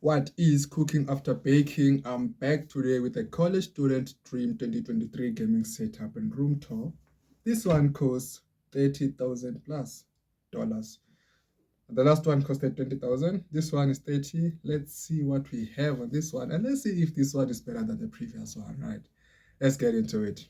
What is cooking after baking? I'm back today with a college student dream 2023 gaming setup and room tour. This one costs 30,000 plus dollars. The last one costed 20,000. This one is 30. Let's see what we have on this one, and let's see if this one is better than the previous one. Right? Let's get into it.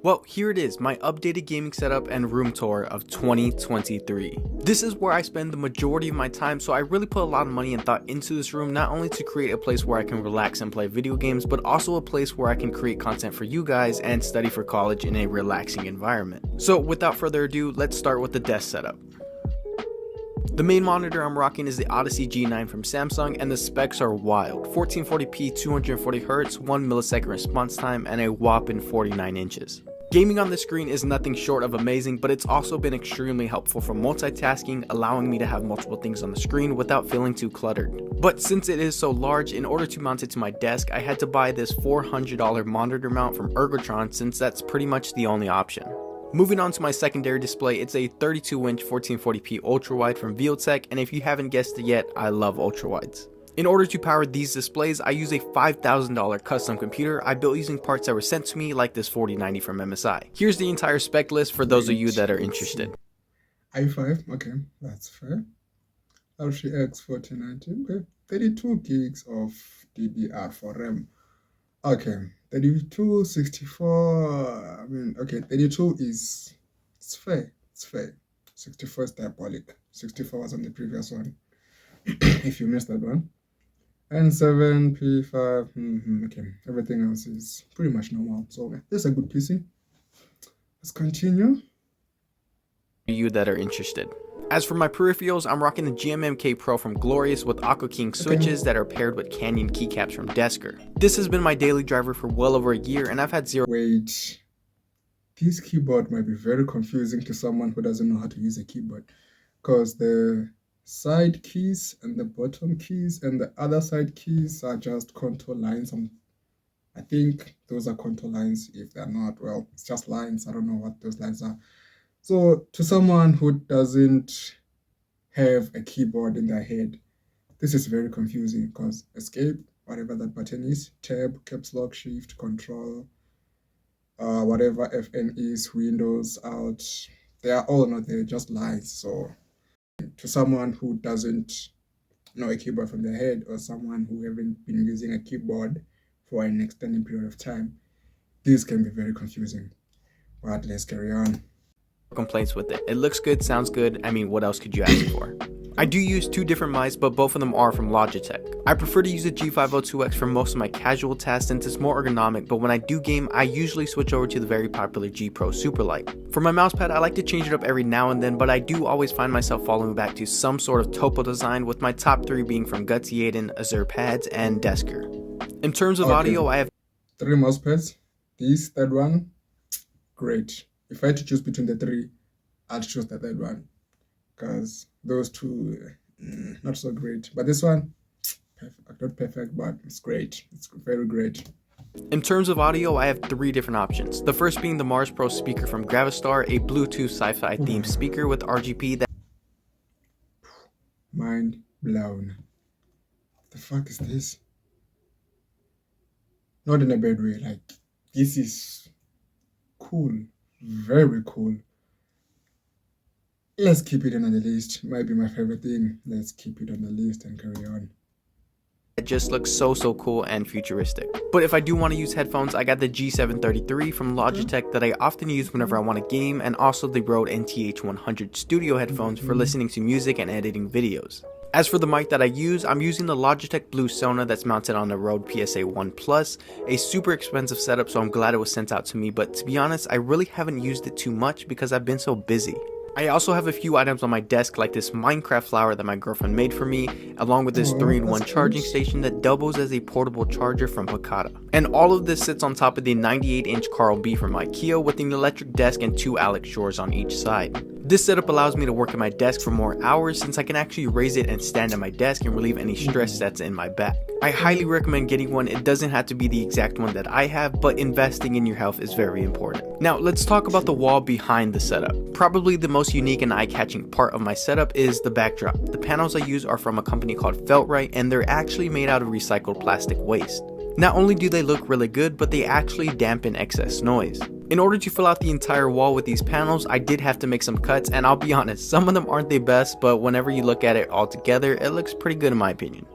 Well, here it is, my updated gaming setup and room tour of 2023. This is where I spend the majority of my time, so I really put a lot of money and thought into this room, not only to create a place where I can relax and play video games, but also a place where I can create content for you guys and study for college in a relaxing environment. So without further ado, let's start with the desk setup. The main monitor I'm rocking is the Odyssey G9 from Samsung, and the specs are wild. 1440p 240Hz, 1 millisecond response time, and a whopping 49 inches. Gaming on this screen is nothing short of amazing, but it's also been extremely helpful for multitasking, allowing me to have multiple things on the screen without feeling too cluttered. But since it is so large, in order to mount it to my desk, I had to buy this $400 monitor mount from Ergotron, since that's pretty much the only option. Moving on to my secondary display, it's a 32-inch 1440p ultrawide from Videotek, and if you haven't guessed it yet, I love ultrawides. In order to power these displays, I use a $5,000 custom computer I built using parts that were sent to me, like this 4090 from MSI. Here's the entire spec list for those of you that are interested. i5, okay, that's fair. RTX 4090, okay. 32 gigs of DDR4 RAM. Okay, 32, 64, okay, 32 is, it's fair. 64 is diabolic. 64 was on the previous one, if you missed that one. And 7, P5, okay, everything else is pretty much normal. So this is a good PC. Let's continue. You that are interested. As for my peripherals, I'm rocking the GMMK Pro from Glorious with Aqua King switches that are paired with Canyon keycaps from Desker. This has been my daily driver for well over a year, and I've had zero. Wait, this keyboard might be very confusing to someone who doesn't know how to use a keyboard, because the side keys and the bottom keys and the other side keys are just contour lines. I think those are contour lines. If they're not, well, it's just lines. I don't know what those lines are. So to someone who doesn't have a keyboard in their head, this is very confusing, because escape, whatever that button is, tab, caps lock, shift, control, whatever FN is, windows, out, they are all not there, just lines. So to someone who doesn't know a keyboard from their head, or someone who haven't been using a keyboard for an extended period of time, this can be very confusing. But let's carry on. Complaints with it. It looks good, sounds good. I mean, what else could you ask for? I do use two different mice, but both of them are from Logitech. I prefer to use a G502X for most of my casual tasks since it's more ergonomic, but when I do game, I usually switch over to the very popular G Pro Superlight. For my mousepad, I like to change it up every now and then, but I do always find myself falling back to some sort of topo design, with my top three being from Gutsy8, Azure Pads, and Desker. In terms of audio, I have 3 mousepads. This third one, great. If I had to choose between the 3, I'd choose the third one, because those two, not so great. But this one, not perfect, but it's great. It's very great. In terms of audio, I have 3 different options. The first being the Mars Pro speaker from Gravistar, a Bluetooth sci-fi themed speaker with RGB that... Mind blown. The fuck is this? Not in a bad way, like, this is cool. Very cool. Let's keep it on the list. Might be my favorite thing. Let's keep it on the list and carry on. It just looks so cool and futuristic. But if I do want to use headphones, I got the G733 from Logitech that I often use whenever I want to game, and also the Rode NTH100 studio headphones for listening to music and editing videos. As for the mic that I use, I'm using the Logitech Blue Sona that's mounted on the Rode PSA 1 Plus, a super expensive setup, so I'm glad it was sent out to me, but to be honest, I really haven't used it too much because I've been so busy. I also have a few items on my desk, like this Minecraft flower that my girlfriend made for me, along with this 3-in-1 charging station that doubles as a portable charger from Hakata. And all of this sits on top of the 98-inch Carl B from IKEA with an electric desk and 2 Alex drawers on each side. This setup allows me to work at my desk for more hours since I can actually raise it and stand at my desk and relieve any stress that's in my back. I highly recommend getting one. It doesn't have to be the exact one that I have, but investing in your health is very important. Now let's talk about the wall behind the setup. Probably the most unique and eye-catching part of my setup is the backdrop. The panels I use are from a company called Feltrite, and they're actually made out of recycled plastic waste. Not only do they look really good, but they actually dampen excess noise. In order to fill out the entire wall with these panels, I did have to make some cuts, and I'll be honest, some of them aren't the best, but whenever you look at it all together, it looks pretty good in my opinion.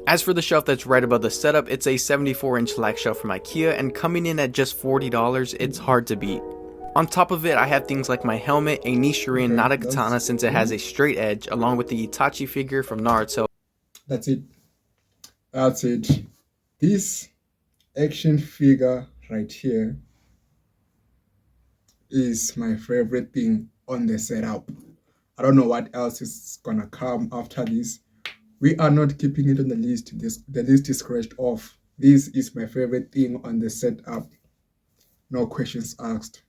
As for the shelf that's right above the setup, it's a 74-inch lag shelf from IKEA, and coming in at just $40, it's hard to beat. On top of it, I have things like my helmet, a Nishirin, not a katana since it has a straight edge, along with the Itachi figure from Naruto. That's it. That's it. This action figure right here is my favorite thing on the setup. I don't know what else is gonna come after this. We are not keeping it on the list. The list is scratched off. This is my favorite thing on the setup. No questions asked.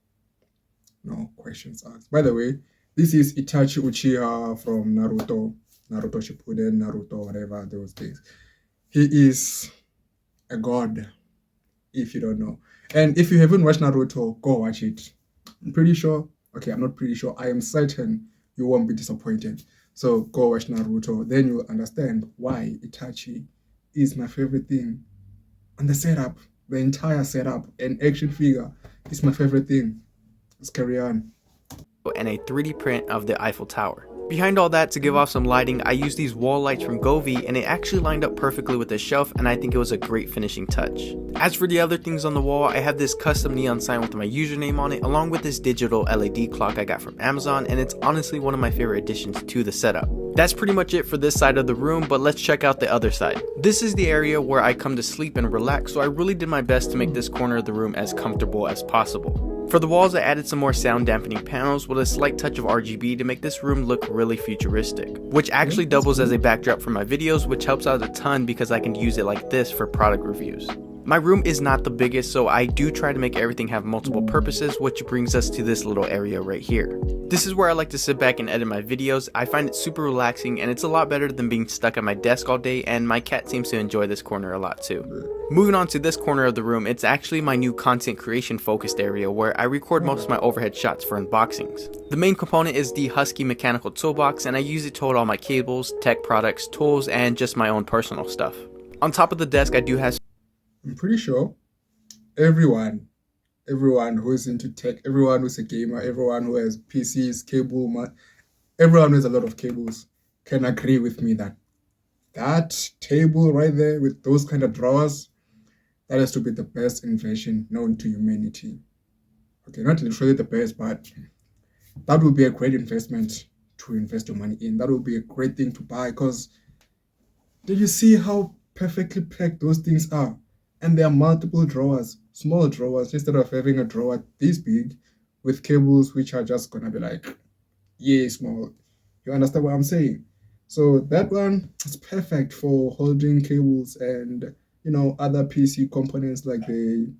No questions asked. By the way, this is Itachi Uchiha from Naruto Shippuden, Naruto, whatever those days. He is a god, if you don't know. And if you haven't watched Naruto, go watch it. I'm pretty sure, okay, I'm not pretty sure, I am certain you won't be disappointed. So go watch Naruto, then you'll understand why Itachi is my favorite thing on the setup. The entire setup and action figure is my favorite thing. Let's carry on. And a 3D print of the Eiffel Tower. Behind all that, to give off some lighting, I used these wall lights from Govee, and it actually lined up perfectly with the shelf, and I think it was a great finishing touch. As for the other things on the wall, I have this custom neon sign with my username on it, along with this digital LED clock I got from Amazon, and it's honestly one of my favorite additions to the setup. That's pretty much it for this side of the room, but let's check out the other side. This is the area where I come to sleep and relax, so I really did my best to make this corner of the room as comfortable as possible. For the walls, I added some more sound dampening panels with a slight touch of RGB to make this room look really futuristic, which actually doubles as a backdrop for my videos, which helps out a ton because I can use it like this for product reviews. My room is not the biggest, so I do try to make everything have multiple purposes, which brings us to this little area right here. This is where I like to sit back and edit my videos. I find it super relaxing, and it's a lot better than being stuck at my desk all day, and my cat seems to enjoy this corner a lot too. Moving on to this corner of the room, it's actually my new content creation focused area where I record most of my overhead shots for unboxings. The main component is the Husky mechanical toolbox, and I use it to hold all my cables, tech products, tools, and just my own personal stuff. On top of the desk, I do have I'm pretty sure everyone who is into tech, everyone who's a gamer, everyone who has PCs, everyone who has a lot of cables can agree with me that that table right there with those kind of drawers, that has to be the best invention known to humanity. Okay, not literally the best, but that would be a great investment to invest your money in. That would be a great thing to buy, because did you see how perfectly packed those things are? And there are multiple drawers, small drawers, instead of having a drawer this big with cables which are just gonna be like, yeah, small. You understand what I'm saying? So that one is perfect for holding cables and, you know, other PC components like the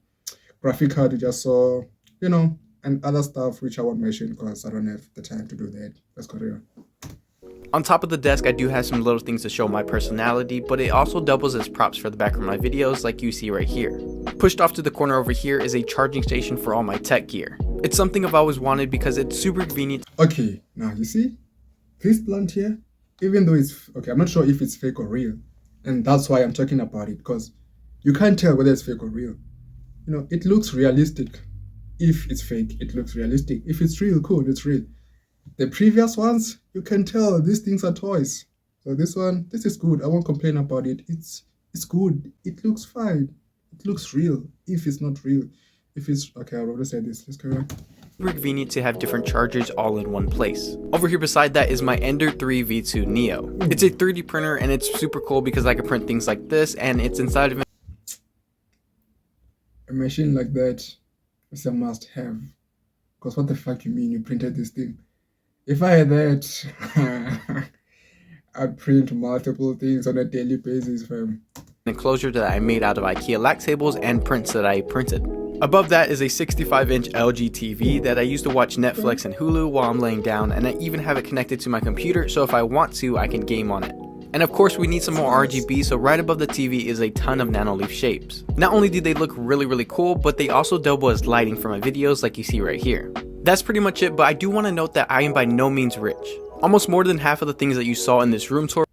graphic card you just saw, you know, and other stuff which I won't mention because I don't have the time to do that. Let's carry on. On top of the desk, I do have some little things to show my personality, but it also doubles as props for the back of my videos like you see right here. Pushed off to the corner over here is a charging station for all my tech gear. It's something I've always wanted because it's super convenient. Okay, now you see, this plant here, even though it's, okay, I'm not sure if it's fake or real, and that's why I'm talking about it, because you can't tell whether it's fake or real. You know, it looks realistic. If it's fake, it looks realistic. If it's real, cool, it's real. The previous ones, you can tell these things are toys. So this one, this is good. I won't complain about it. It's good. It looks fine. It looks real. If it's not real. If it's, okay, I'll already say this. Let's carry on. Super convenient to have different chargers all in one place. Over here beside that is my Ender 3 V2 Neo. It's a 3D printer and it's super cool because I can print things like this, and it's inside of it. A machine like that is a must have. Because what the fuck you mean you printed this thing? If I had that, I'd print multiple things on a daily basis, fam. Enclosure that I made out of IKEA lac tables and prints that I printed. Above that is a 65-inch LG TV that I use to watch Netflix and Hulu while I'm laying down, and I even have it connected to my computer, so if I want to, I can game on it. And of course we need some more RGB, so right above the TV is a ton of nanoleaf shapes. Not only do they look really cool, but they also double as lighting for my videos like you see right here. That's pretty much it, but I do want to note that I am by no means rich. Almost more than half of the things that you saw in this room tour.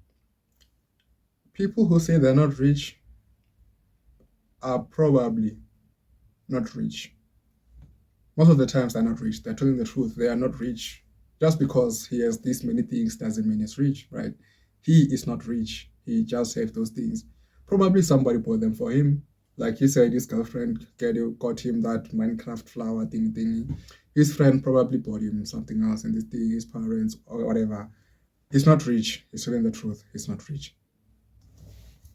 People who say they're not rich are probably not rich. Most of the times they're not rich. They're telling the truth. They are not rich. Just because he has this many things doesn't mean he's rich, right? He is not rich. He just has those things. Probably somebody bought them for him. Like he said, his girlfriend got him that Minecraft flower thingy. His friend probably bought him something else, and this thing, his parents or whatever. He's not rich. He's telling the truth. He's not rich.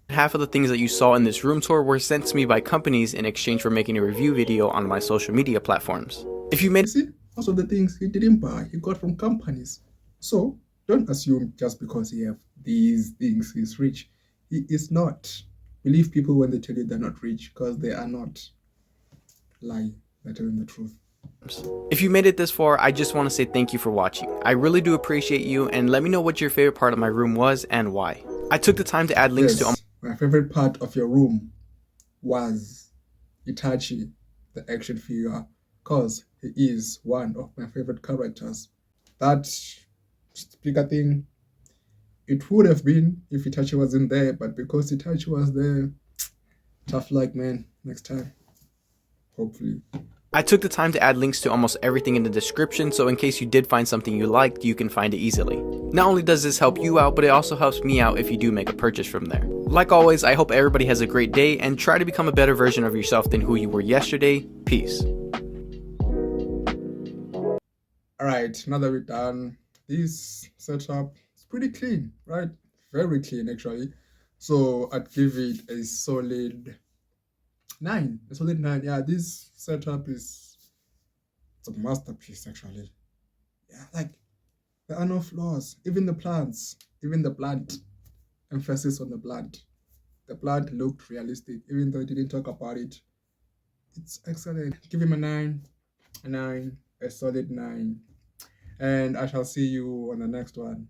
Half of the things that you saw in this room tour were sent to me by companies in exchange for making a review video on my social media platforms. If you made You see, most of the things he didn't buy, he got from companies. So don't assume just because he have these things he's rich. He is not. Believe people when they tell you they're not rich, because they are not. Lie. They're telling the truth. If you made it this far, I just want to say thank you for watching. I really do appreciate you, and let me know what your favorite part of my room was and why. I took the time to add links to my favorite part of your room was Itachi, the action figure, because he is one of my favorite characters. That speaker thing, it would have been if Itachi wasn't there, but because Itachi was there, tough luck, man. Next time, hopefully. I took the time to add links to almost everything in the description, so in case you did find something you liked, you can find it easily. Not only does this help you out, but it also helps me out if you do make a purchase from there. Like always, I hope everybody has a great day, and try to become a better version of yourself than who you were yesterday. Peace. Alright, now that we're done, this setup is pretty clean, right? Very clean, actually. So I'd give it a solid 9. A solid 9. Yeah, this setup it's a masterpiece, actually. Yeah, like there are no flaws. Even the plants, even the plant, emphasis on the plant. The plant looked realistic, even though I didn't talk about it. It's excellent. Give him a 9, a solid 9. And I shall see you on the next one.